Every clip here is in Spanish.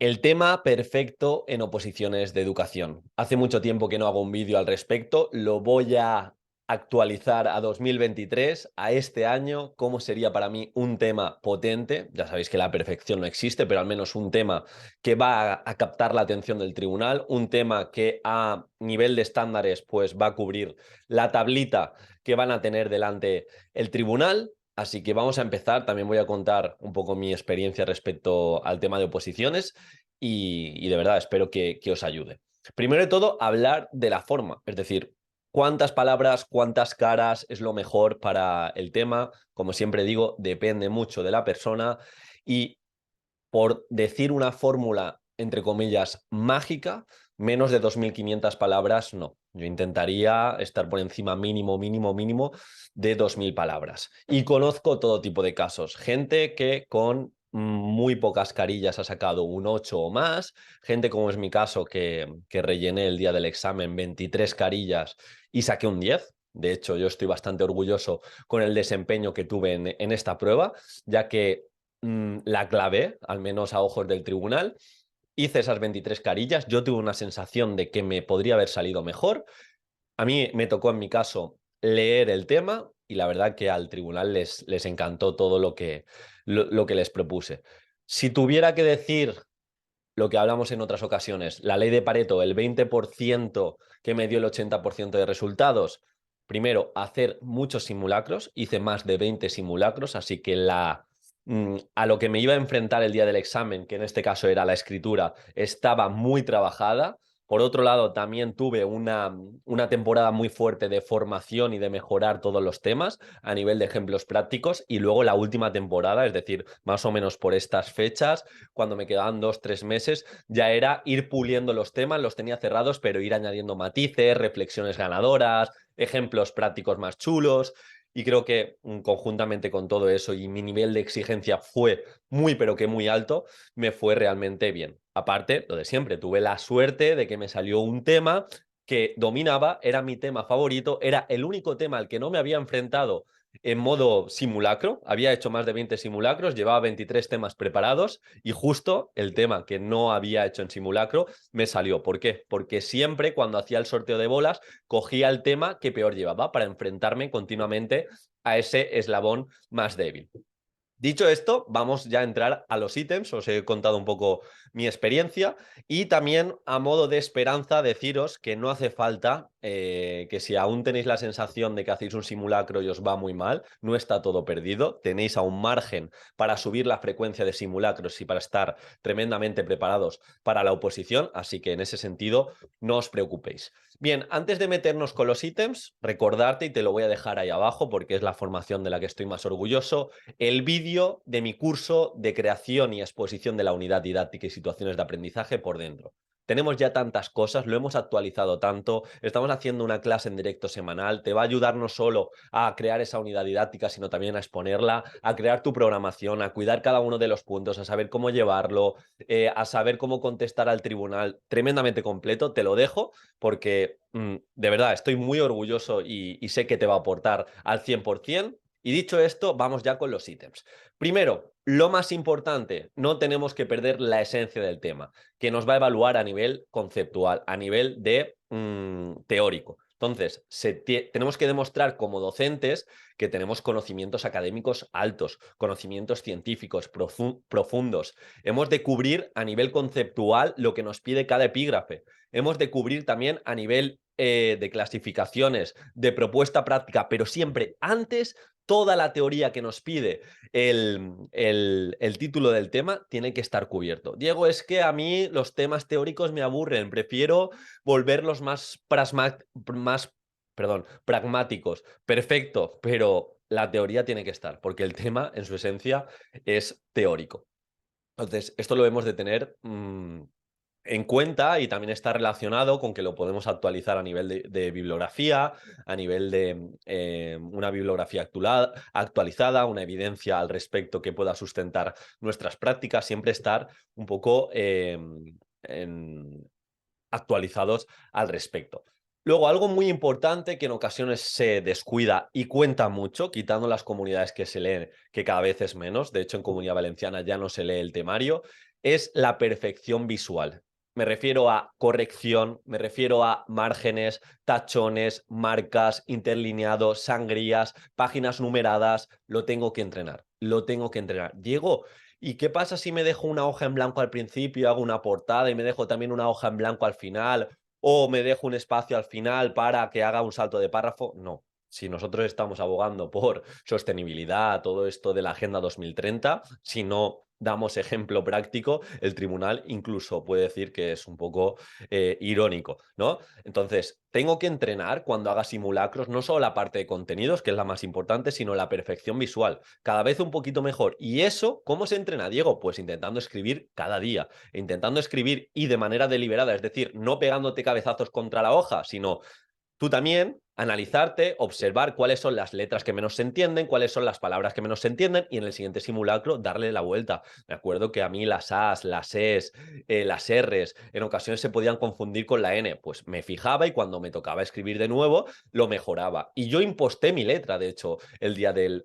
El tema perfecto en oposiciones de educación. Hace mucho tiempo que no hago un vídeo al respecto, lo voy a actualizar a 2023, a este año, cómo sería para mí un tema potente. Ya sabéis que la perfección no existe, pero al menos un tema que va a captar la atención del tribunal, un tema que a nivel de estándares pues va a cubrir la tablita que van a tener delante el tribunal. Así que vamos a empezar. También voy a contar un poco mi experiencia respecto al tema de oposiciones y de verdad espero que os ayude. Primero de todo, hablar de la forma, es decir, cuántas palabras, cuántas caras es lo mejor para el tema. Como siempre digo, depende mucho de la persona y por decir una fórmula, entre comillas, mágica, menos de 2.500 palabras, no. Yo intentaría estar por encima mínimo de 2.000 palabras. Y conozco todo tipo de casos. Gente que con muy pocas carillas ha sacado un 8 o más. Gente como es mi caso, que rellené el día del examen 23 carillas y saqué un 10. De hecho, yo estoy bastante orgulloso con el desempeño que tuve en esta prueba, ya que la clavé, al menos a ojos del tribunal. Hice esas 23 carillas. Yo tuve una sensación de que me podría haber salido mejor. A mí me tocó, en mi caso, leer el tema y la verdad que al tribunal les encantó todo lo que les propuse. Si tuviera que decir lo que hablamos en otras ocasiones, la ley de Pareto, el 20% que me dio el 80% de resultados, primero, hacer muchos simulacros. Hice más de 20 simulacros, así que a lo que me iba a enfrentar el día del examen, que en este caso era la escritura, estaba muy trabajada. Por otro lado, también tuve una temporada muy fuerte de formación y de mejorar todos los temas a nivel de ejemplos prácticos. Y luego la última temporada, es decir, más o menos por estas fechas, cuando me quedaban 2, 3 meses, ya era ir puliendo los temas, los tenía cerrados, pero ir añadiendo matices, reflexiones ganadoras, ejemplos prácticos más chulos. Y creo que conjuntamente con todo eso y mi nivel de exigencia fue muy, pero que muy alto, me fue realmente bien. Aparte, lo de siempre, tuve la suerte de que me salió un tema que dominaba, era mi tema favorito, era el único tema al que no me había enfrentado en modo simulacro. Había hecho más de 20 simulacros, llevaba 23 temas preparados y justo el tema que no había hecho en simulacro me salió. ¿Por qué? Porque siempre cuando hacía el sorteo de bolas cogía el tema que peor llevaba para enfrentarme continuamente a ese eslabón más débil. Dicho esto, vamos ya a entrar a los ítems. Os he contado un poco mi experiencia y también a modo de esperanza deciros que no hace falta que si aún tenéis la sensación de que hacéis un simulacro y os va muy mal, no está todo perdido. Tenéis aún margen para subir la frecuencia de simulacros y para estar tremendamente preparados para la oposición, así que en ese sentido no os preocupéis. Bien, antes de meternos con los ítems, recordarte, y te lo voy a dejar ahí abajo porque es la formación de la que estoy más orgulloso, el vídeo de mi curso de creación y exposición de la unidad didáctica y situaciones de aprendizaje por dentro. Tenemos ya tantas cosas, lo hemos actualizado tanto, estamos haciendo una clase en directo semanal, te va a ayudar no solo a crear esa unidad didáctica, sino también a exponerla, a crear tu programación, a cuidar cada uno de los puntos, a saber cómo llevarlo, a saber cómo contestar al tribunal, tremendamente completo. Te lo dejo porque de verdad estoy muy orgulloso y sé que te va a aportar al 100%. Y dicho esto, vamos ya con los ítems. Primero, lo más importante, no tenemos que perder la esencia del tema, que nos va a evaluar a nivel conceptual, a nivel de teórico. Entonces, tenemos que demostrar como docentes que tenemos conocimientos académicos altos, conocimientos científicos profundos. Hemos de cubrir a nivel conceptual lo que nos pide cada epígrafe. Hemos de cubrir también a nivel de clasificaciones, de propuesta práctica, pero siempre antes toda la teoría que nos pide el título del tema tiene que estar cubierto. Diego, es que a mí los temas teóricos me aburren, prefiero volverlos pragmáticos. Perfecto, pero la teoría tiene que estar, porque el tema en su esencia es teórico. Entonces, esto lo hemos de tener en cuenta y también está relacionado con que lo podemos actualizar a nivel de bibliografía, a nivel de una bibliografía actualizada, una evidencia al respecto que pueda sustentar nuestras prácticas, siempre estar un poco actualizados al respecto. Luego, algo muy importante que en ocasiones se descuida y cuenta mucho, quitando las comunidades que se leen, que cada vez es menos, de hecho en Comunidad Valenciana ya no se lee el temario, es la perfección visual. Me refiero a corrección, me refiero a márgenes, tachones, marcas, interlineados, sangrías, páginas numeradas. Lo tengo que entrenar, lo tengo que entrenar. Diego, ¿y qué pasa si me dejo una hoja en blanco al principio, hago una portada y me dejo también una hoja en blanco al final? ¿O me dejo un espacio al final para que haga un salto de párrafo? No. Si nosotros estamos abogando por sostenibilidad, todo esto de la Agenda 2030, si no damos ejemplo práctico, el tribunal incluso puede decir que es un poco irónico, ¿no? Entonces, tengo que entrenar cuando haga simulacros, no solo la parte de contenidos, que es la más importante, sino la perfección visual, cada vez un poquito mejor. ¿Y eso cómo se entrena, Diego? Pues intentando escribir cada día, intentando escribir y de manera deliberada, es decir, no pegándote cabezazos contra la hoja, sino tú también analizarte, observar cuáles son las letras que menos se entienden, cuáles son las palabras que menos se entienden y en el siguiente simulacro darle la vuelta. Me acuerdo que a mí las As, las Es, las Rs en ocasiones se podían confundir con la N. Pues me fijaba y cuando me tocaba escribir de nuevo lo mejoraba. Y yo imposté mi letra, de hecho, el día del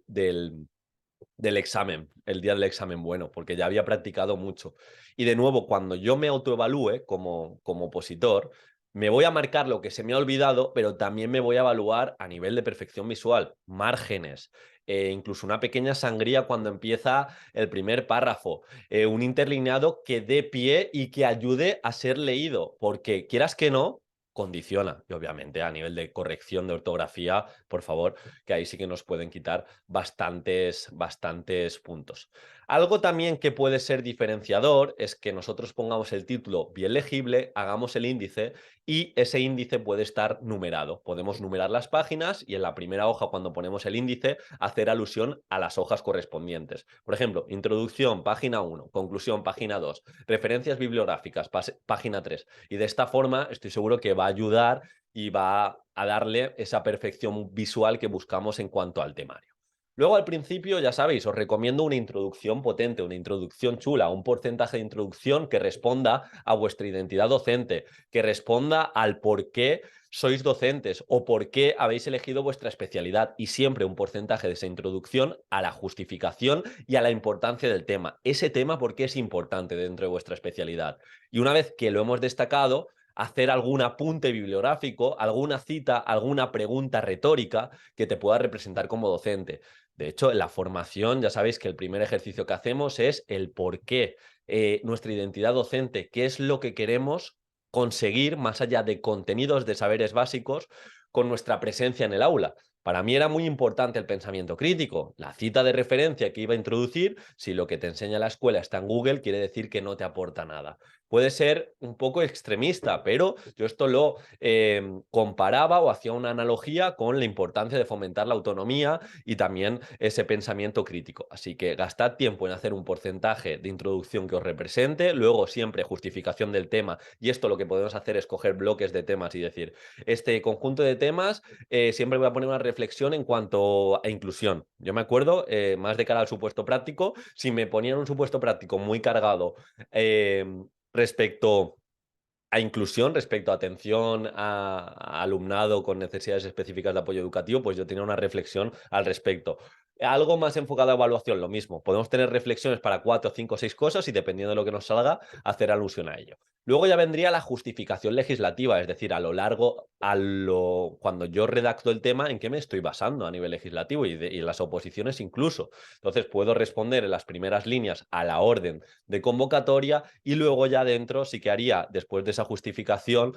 examen, el día del examen bueno, porque ya había practicado mucho. Y de nuevo, cuando yo me autoevalúe como opositor, me voy a marcar lo que se me ha olvidado, pero también me voy a evaluar a nivel de perfección visual, márgenes, incluso una pequeña sangría cuando empieza el primer párrafo, un interlineado que dé pie y que ayude a ser leído, porque quieras que no, condiciona. Y obviamente a nivel de corrección de ortografía, por favor, que ahí sí que nos pueden quitar bastantes puntos. Algo también que puede ser diferenciador es que nosotros pongamos el título bien legible, hagamos el índice y ese índice puede estar numerado. Podemos numerar las páginas y en la primera hoja, cuando ponemos el índice, hacer alusión a las hojas correspondientes. Por ejemplo, introducción, página 1, conclusión, página 2, referencias bibliográficas, página 3. Y de esta forma estoy seguro que va a ayudar y va a darle esa perfección visual que buscamos en cuanto al temario. Luego al principio, ya sabéis, os recomiendo una introducción potente, una introducción chula, un porcentaje de introducción que responda a vuestra identidad docente, que responda al por qué sois docentes o por qué habéis elegido vuestra especialidad y siempre un porcentaje de esa introducción a la justificación y a la importancia del tema. Ese tema, ¿por qué es importante dentro de vuestra especialidad? Y una vez que lo hemos destacado, hacer algún apunte bibliográfico, alguna cita, alguna pregunta retórica que te pueda representar como docente. De hecho, en la formación ya sabéis que el primer ejercicio que hacemos es el por qué, nuestra identidad docente, qué es lo que queremos conseguir más allá de contenidos de saberes básicos con nuestra presencia en el aula. Para mí era muy importante el pensamiento crítico. La cita de referencia que iba a introducir, si lo que te enseña la escuela está en Google, quiere decir que no te aporta nada. Puede ser un poco extremista, pero yo esto lo comparaba o hacía una analogía con la importancia de fomentar la autonomía y también ese pensamiento crítico. Así que gastad tiempo en hacer un porcentaje de introducción que os represente, luego siempre justificación del tema, y esto lo que podemos hacer es coger bloques de temas y decir, este conjunto de temas siempre voy a poner una reflexión en cuanto a inclusión. Yo me acuerdo, más de cara al supuesto práctico, si me ponían un supuesto práctico muy cargado respecto a inclusión, respecto a atención a alumnado con necesidades específicas de apoyo educativo, pues yo tenía una reflexión al respecto. Algo más enfocado a evaluación, lo mismo. Podemos tener reflexiones para 4, 5, 6 cosas y dependiendo de lo que nos salga, hacer alusión a ello. Luego ya vendría la justificación legislativa, es decir, a lo largo, cuando yo redacto el tema, en qué me estoy basando a nivel legislativo y en las oposiciones incluso. Entonces puedo responder en las primeras líneas a la orden de convocatoria y luego ya dentro sí que haría, después de esa justificación,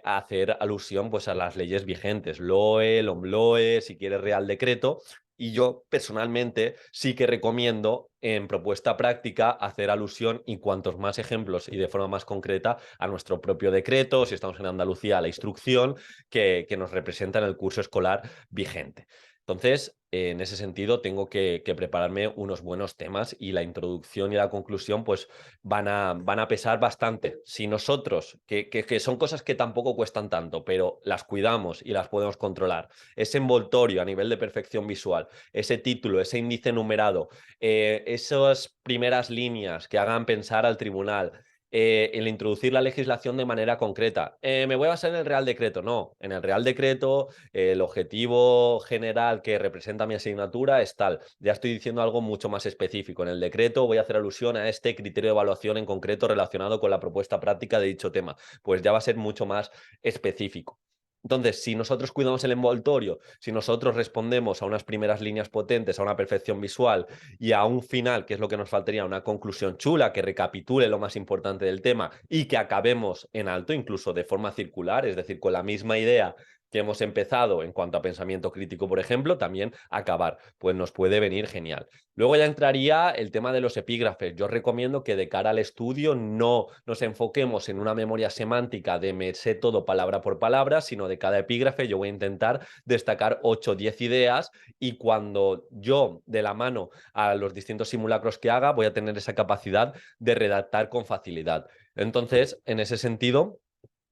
hacer alusión pues, a las leyes vigentes, LOE, LOMLOE, si quieres Real Decreto. Y yo personalmente sí que recomiendo en propuesta práctica hacer alusión y cuantos más ejemplos y de forma más concreta a nuestro propio decreto, si estamos en Andalucía, a la instrucción que nos representa en el curso escolar vigente. Entonces, en ese sentido, tengo que prepararme unos buenos temas y la introducción y la conclusión pues van a pesar bastante. Si nosotros, que son cosas que tampoco cuestan tanto, pero las cuidamos y las podemos controlar, ese envoltorio a nivel de perfección visual, ese título, ese índice numerado, esas primeras líneas que hagan pensar al tribunal, el introducir la legislación de manera concreta. Me voy a basar en el Real Decreto. No, en el Real Decreto el objetivo general que representa mi asignatura es tal. Ya estoy diciendo algo mucho más específico. En el decreto voy a hacer alusión a este criterio de evaluación en concreto relacionado con la propuesta práctica de dicho tema. Pues ya va a ser mucho más específico. Entonces, si nosotros cuidamos el envoltorio, si nosotros respondemos a unas primeras líneas potentes, a una perfección visual y a un final, que es lo que nos faltaría, una conclusión chula que recapitule lo más importante del tema y que acabemos en alto, incluso de forma circular, es decir, con la misma idea que hemos empezado en cuanto a pensamiento crítico, por ejemplo, también acabar, pues nos puede venir genial. Luego ya entraría el tema de los epígrafes. Yo recomiendo que de cara al estudio no nos enfoquemos en una memoria semántica de me sé todo palabra por palabra, sino de cada epígrafe yo voy a intentar destacar 8 o 10 ideas y cuando yo, de la mano a los distintos simulacros que haga, voy a tener esa capacidad de redactar con facilidad. Entonces, en ese sentido,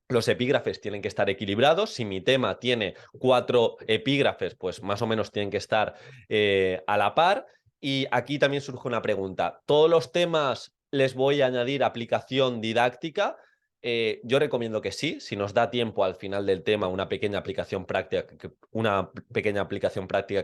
los epígrafes tienen que estar equilibrados. Si mi tema tiene 4 epígrafes, pues más o menos tienen que estar a la par. Y aquí también surge una pregunta. ¿Todos los temas les voy a añadir aplicación didáctica? Yo recomiendo que sí, si nos da tiempo al final del tema, una pequeña aplicación práctica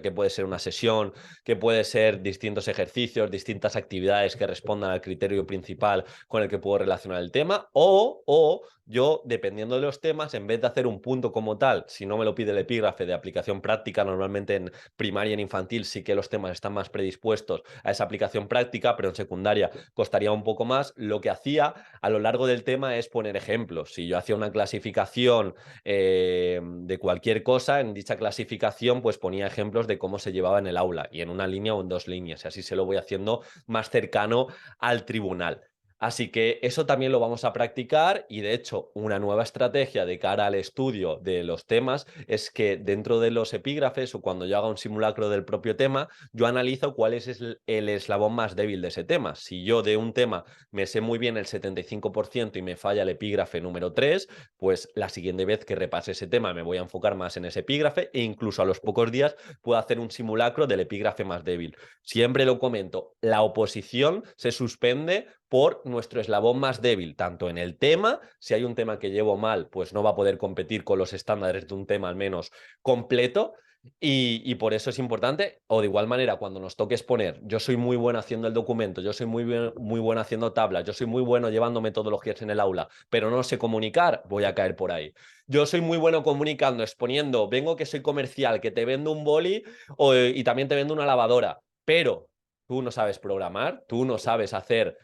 que puede ser una sesión, que puede ser distintos ejercicios, distintas actividades que respondan al criterio principal con el que puedo relacionar el tema, o yo, dependiendo de los temas, en vez de hacer un punto como tal, si no me lo pide el epígrafe de aplicación práctica, normalmente en primaria y en infantil sí que los temas están más predispuestos a esa aplicación práctica, pero en secundaria costaría un poco más. Lo que hacía a lo largo del tema es poner ejemplos. Si yo hacía una clasificación de cualquier cosa, en dicha clasificación pues ponía ejemplos de cómo se llevaba en el aula y en una línea o en 2 líneas, y así se lo voy haciendo más cercano al tribunal. Así que eso también lo vamos a practicar y de hecho una nueva estrategia de cara al estudio de los temas es que dentro de los epígrafes o cuando yo haga un simulacro del propio tema, yo analizo cuál es el eslabón más débil de ese tema. Si yo de un tema me sé muy bien el 75% y me falla el epígrafe número 3, pues la siguiente vez que repase ese tema me voy a enfocar más en ese epígrafe e incluso a los pocos días puedo hacer un simulacro del epígrafe más débil. Siempre lo comento, la oposición se suspende por nuestro eslabón más débil, tanto en el tema, si hay un tema que llevo mal, pues no va a poder competir con los estándares de un tema al menos completo, y por eso es importante, o de igual manera, cuando nos toque exponer, yo soy muy bueno haciendo el documento, yo soy muy bueno haciendo tablas, yo soy muy bueno llevando metodologías en el aula, pero no sé comunicar, voy a caer por ahí. Yo soy muy bueno comunicando, exponiendo, vengo que soy comercial, que te vendo un boli y también te vendo una lavadora, pero tú no sabes programar, tú no sabes hacer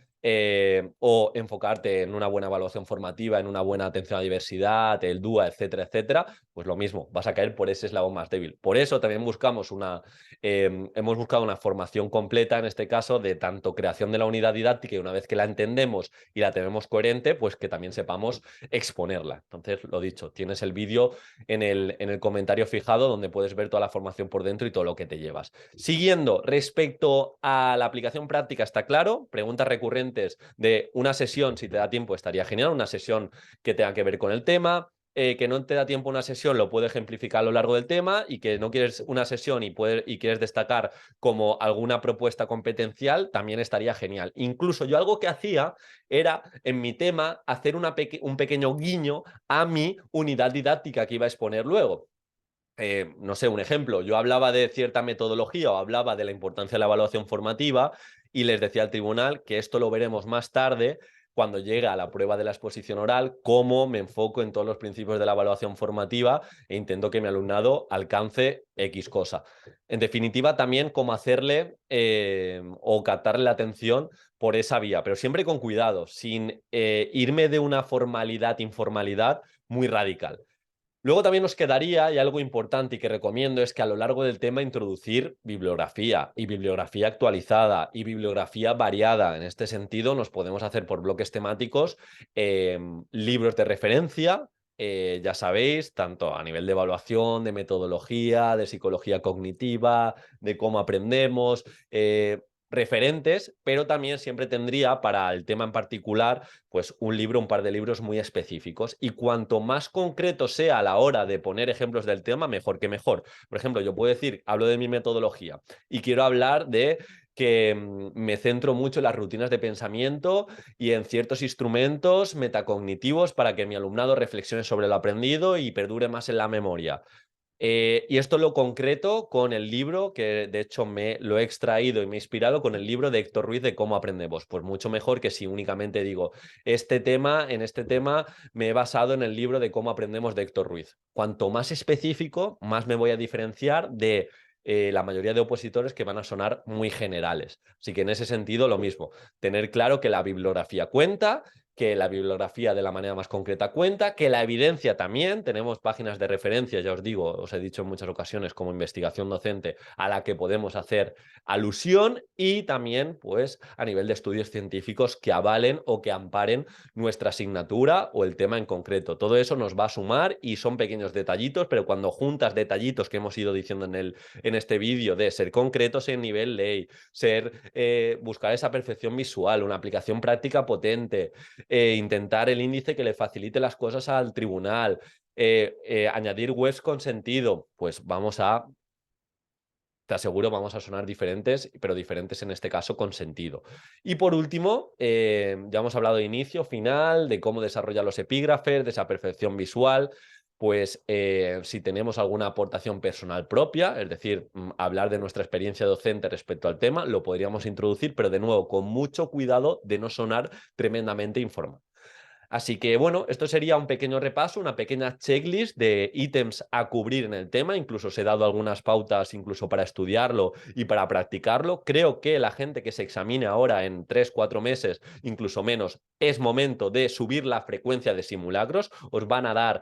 o enfocarte en una buena evaluación formativa, en una buena atención a la diversidad, el DUA, etcétera, etcétera, pues lo mismo, vas a caer por ese eslabón más débil. Por eso también hemos buscado una formación completa, en este caso, de tanto creación de la unidad didáctica y una vez que la entendemos y la tenemos coherente, pues que también sepamos exponerla. Entonces, lo dicho, tienes el vídeo en el comentario fijado donde puedes ver toda la formación por dentro y todo lo que te llevas. Siguiendo, respecto a la aplicación práctica, está claro, preguntas recurrentes de una sesión, si te da tiempo estaría genial, una sesión que tenga que ver con el tema, que no te da tiempo una sesión, lo puedo ejemplificar a lo largo del tema y que no quieres una sesión y quieres destacar como alguna propuesta competencial, también estaría genial. Incluso yo algo que hacía era en mi tema hacer un pequeño guiño a mi unidad didáctica que iba a exponer luego. No sé, un ejemplo, yo hablaba de cierta metodología o hablaba de la importancia de la evaluación formativa y les decía al tribunal que esto lo veremos más tarde cuando llegue a la prueba de la exposición oral, cómo me enfoco en todos los principios de la evaluación formativa e intento que mi alumnado alcance X cosa. En definitiva, también cómo hacerle o captarle la atención por esa vía, pero siempre con cuidado, sin irme de una formalidad, informalidad muy radical. Luego también nos quedaría, y algo importante y que recomiendo, es que a lo largo del tema introducir bibliografía y bibliografía actualizada y bibliografía variada. En este sentido, nos podemos hacer por bloques temáticos libros de referencia, ya sabéis, tanto a nivel de evaluación, de metodología, de psicología cognitiva, de cómo aprendemos, referentes, pero también siempre tendría para el tema en particular pues un par de libros muy específicos y cuanto más concreto sea a la hora de poner ejemplos del tema, mejor que mejor. Por ejemplo, yo puedo decir, hablo de mi metodología y quiero hablar de que me centro mucho en las rutinas de pensamiento y en ciertos instrumentos metacognitivos para que mi alumnado reflexione sobre lo aprendido y perdure más en la memoria. Y esto lo concreto con el libro, que de hecho me lo he extraído y me he inspirado con el libro de Héctor Ruiz de Cómo aprendemos. Pues mucho mejor que si únicamente digo, en este tema me he basado en el libro de Cómo aprendemos de Héctor Ruiz. Cuanto más específico, más me voy a diferenciar de la mayoría de opositores que van a sonar muy generales. Así que en ese sentido lo mismo, tener claro que la bibliografía cuenta, que la bibliografía de la manera más concreta cuenta, que la evidencia también, tenemos páginas de referencia, ya os digo, os he dicho en muchas ocasiones como investigación docente a la que podemos hacer alusión y también pues a nivel de estudios científicos que avalen o que amparen nuestra asignatura o el tema en concreto. Todo eso nos va a sumar y son pequeños detallitos, pero cuando juntas detallitos que hemos ido diciendo en este vídeo de ser concretos en nivel ley, buscar esa perfección visual, una aplicación práctica potente, intentar el índice que le facilite las cosas al tribunal, añadir webs con sentido, pues te aseguro, vamos a sonar diferentes, pero diferentes en este caso con sentido. Y por último, ya hemos hablado de inicio, final, de cómo desarrollar los epígrafes, de esa perfección visual. Pues si tenemos alguna aportación personal propia, es decir, hablar de nuestra experiencia docente respecto al tema, lo podríamos introducir, pero de nuevo, con mucho cuidado de no sonar tremendamente informal. Así que bueno, esto sería un pequeño repaso, una pequeña checklist de ítems a cubrir en el tema. Incluso os he dado algunas pautas incluso para estudiarlo y para practicarlo. Creo que la gente que se examine ahora en 3-4 meses, incluso menos, es momento de subir la frecuencia de simulacros. Os van a dar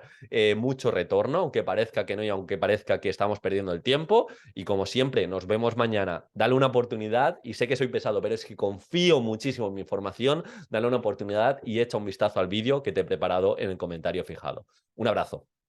mucho retorno, aunque parezca que no y aunque parezca que estamos perdiendo el tiempo. Y como siempre, nos vemos mañana. Dale una oportunidad y sé que soy pesado, pero es que confío muchísimo en mi formación. Dale una oportunidad y echa un vistazo al vídeo que te he preparado en el comentario fijado. Un abrazo.